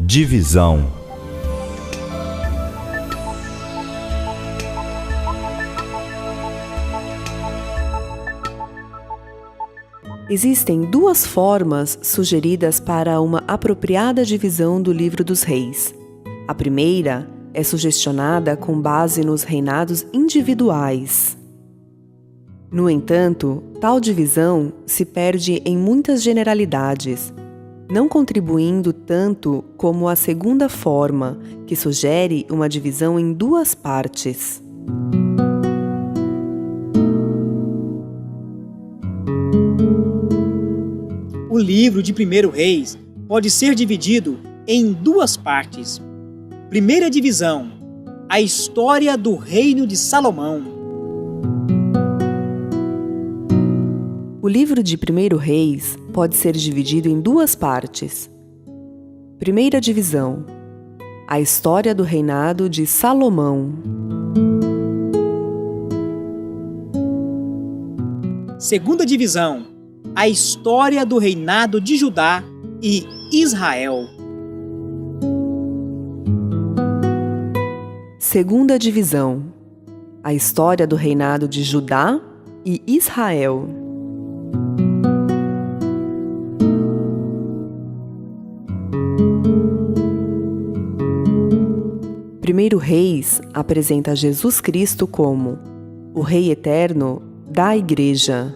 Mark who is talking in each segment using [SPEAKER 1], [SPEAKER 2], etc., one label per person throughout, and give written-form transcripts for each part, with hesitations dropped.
[SPEAKER 1] Divisão.
[SPEAKER 2] Existem duas formas sugeridas para uma apropriada divisão do Livro dos Reis. A primeira é sugestionada com base nos reinados individuais. No entanto, tal divisão se perde em muitas generalidades, não contribuindo tanto como a segunda forma, que sugere uma divisão em duas partes.
[SPEAKER 3] O livro de 1 Reis pode ser dividido em duas partes. Primeira divisão: a história do reino de Salomão.
[SPEAKER 2] O livro de 1 Reis pode ser dividido em duas partes. Primeira divisão: a história do reinado de Salomão.
[SPEAKER 3] Segunda divisão: a história do reinado de Judá e Israel.
[SPEAKER 2] Segunda divisão: a história do reinado de Judá e Israel. Primeiro Reis apresenta Jesus Cristo como o Rei Eterno da Igreja.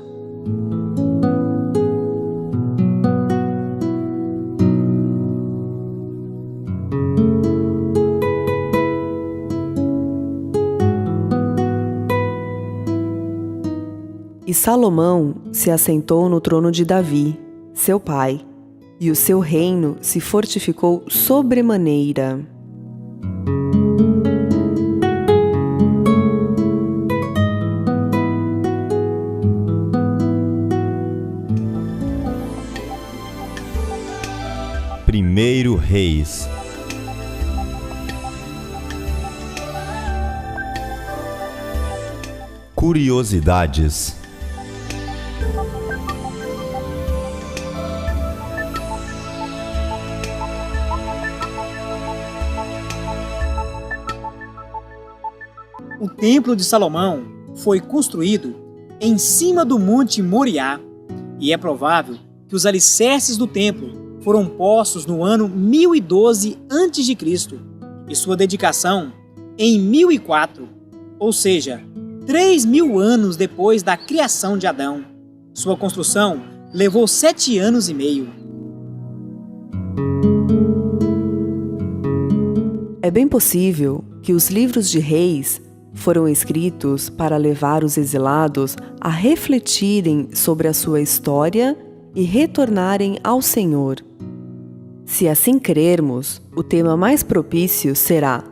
[SPEAKER 2] E Salomão se assentou no trono de Davi, seu pai, e o seu reino se fortificou sobremaneira.
[SPEAKER 1] Primeiro Reis. Curiosidades.
[SPEAKER 3] O Templo de Salomão foi construído em cima do Monte Moriá, e é provável que os alicerces do templo foram postos no ano 1012 a.C. e sua dedicação em 1004, ou seja, 3.000 anos depois da criação de Adão. Sua construção levou 7 anos e meio.
[SPEAKER 2] É bem possível que os livros de Reis foram escritos para levar os exilados a refletirem sobre a sua história e retornarem ao Senhor. Se assim crermos, o tema mais propício será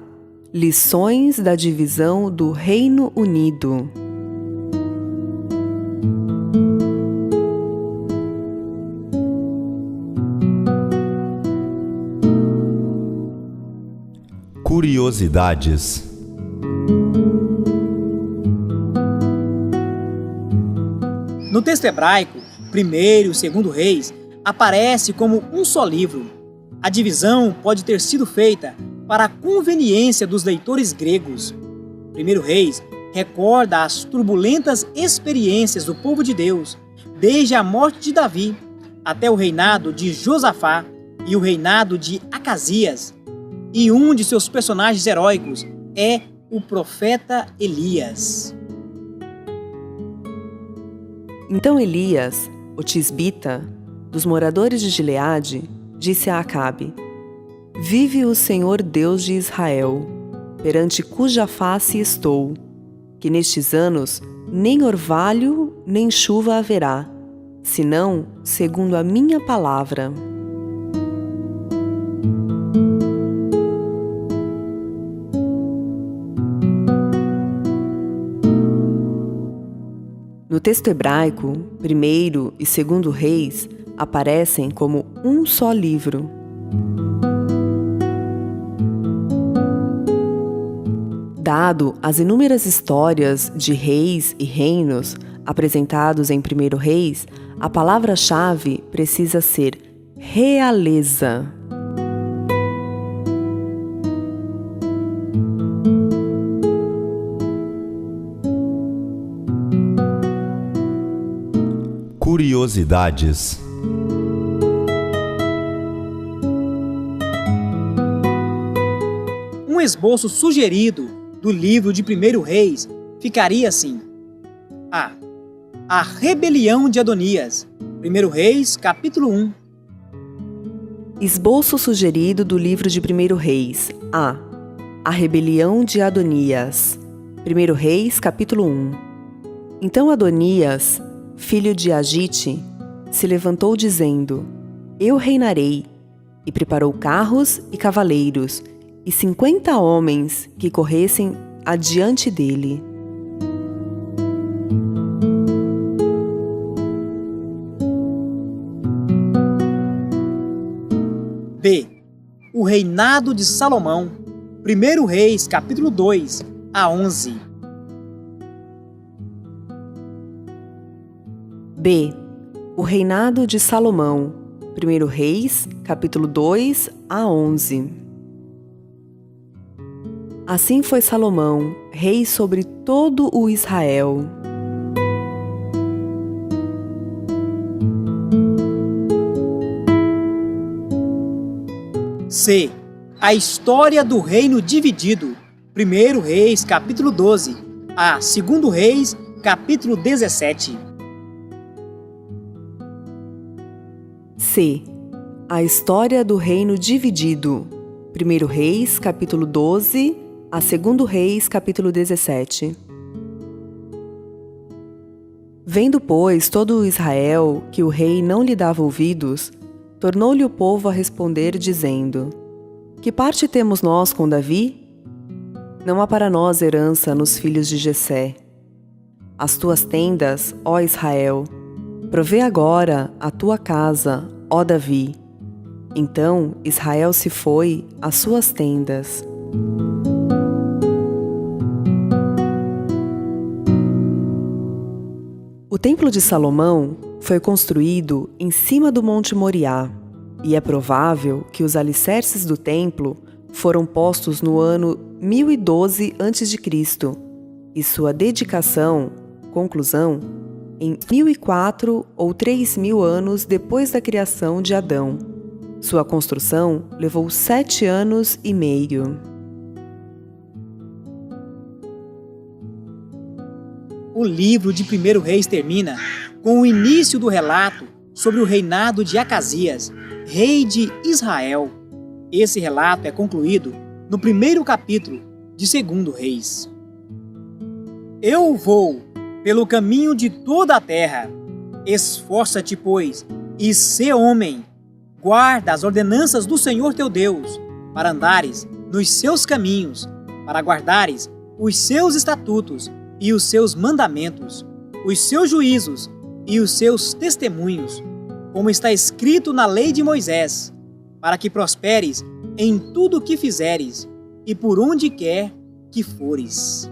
[SPEAKER 2] Lições da Divisão do Reino Unido.
[SPEAKER 1] Curiosidades.
[SPEAKER 3] No texto hebraico, 1º e 2º Reis aparece como um só livro. A divisão pode ter sido feita para a conveniência dos leitores gregos. 1 Reis recorda as turbulentas experiências do povo de Deus, desde a morte de Davi até o reinado de Josafá e o reinado de Acasias. E um de seus personagens heróicos é o profeta Elias.
[SPEAKER 2] Então Elias, o tisbita, dos moradores de Gileade, disse a Acabe: Vive o Senhor Deus de Israel, perante cuja face estou, que nestes anos nem orvalho nem chuva haverá, senão segundo a minha palavra. No texto hebraico, 1º e 2º Reis aparecem como um só livro. Dado as inúmeras histórias de reis e reinos apresentados em 1 Reis, a palavra-chave precisa ser realeza.
[SPEAKER 1] Curiosidades.
[SPEAKER 3] Um esboço sugerido do livro de 1 Reis ficaria assim: A. A rebelião de Adonias. 1 Reis, capítulo 1.
[SPEAKER 2] Esboço sugerido do livro de 1 Reis. A. A rebelião de Adonias. 1 Reis, capítulo 1. Então Adonias, filho de Agite, se levantou dizendo: Eu reinarei, e preparou carros e cavaleiros, e 50 homens que corressem adiante dele.
[SPEAKER 3] B. O reinado de Salomão. 1 Reis, capítulo 2, a 11.
[SPEAKER 2] B. O reinado de Salomão. 1 Reis, capítulo 2 a 11. Assim foi Salomão, rei sobre todo o Israel.
[SPEAKER 3] C. A história do reino dividido. 1 Reis, capítulo 12, a 2 Reis, capítulo 17.
[SPEAKER 2] C. A história do reino dividido. 1 Reis, capítulo 12, a 2 Reis, capítulo 17. Vendo, pois, todo o Israel que o rei não lhe dava ouvidos, tornou-lhe o povo a responder, dizendo: Que parte temos nós com Davi? Não há para nós herança nos filhos de Jessé. As tuas tendas, ó Israel, provê agora a tua casa, ó Davi. Então Israel se foi às suas tendas. O Templo de Salomão foi construído em cima do Monte Moriá, e é provável que os alicerces do templo foram postos no ano 1012 a.C. e sua dedicação, conclusão, em 1004 ou 3000 anos depois da criação de Adão. Sua construção levou 7 anos e meio.
[SPEAKER 3] O livro de 1 Reis termina com o início do relato sobre o reinado de Acasias, rei de Israel. Esse relato é concluído no 1º capítulo de 2 Reis. Eu vou pelo caminho de toda a terra. Esforça-te, pois, e sê homem. Guarda as ordenanças do Senhor teu Deus, para andares nos seus caminhos, para guardares os seus estatutos e os seus mandamentos, os seus juízos e os seus testemunhos, como está escrito na lei de Moisés, para que prosperes em tudo o que fizeres e por onde quer que fores.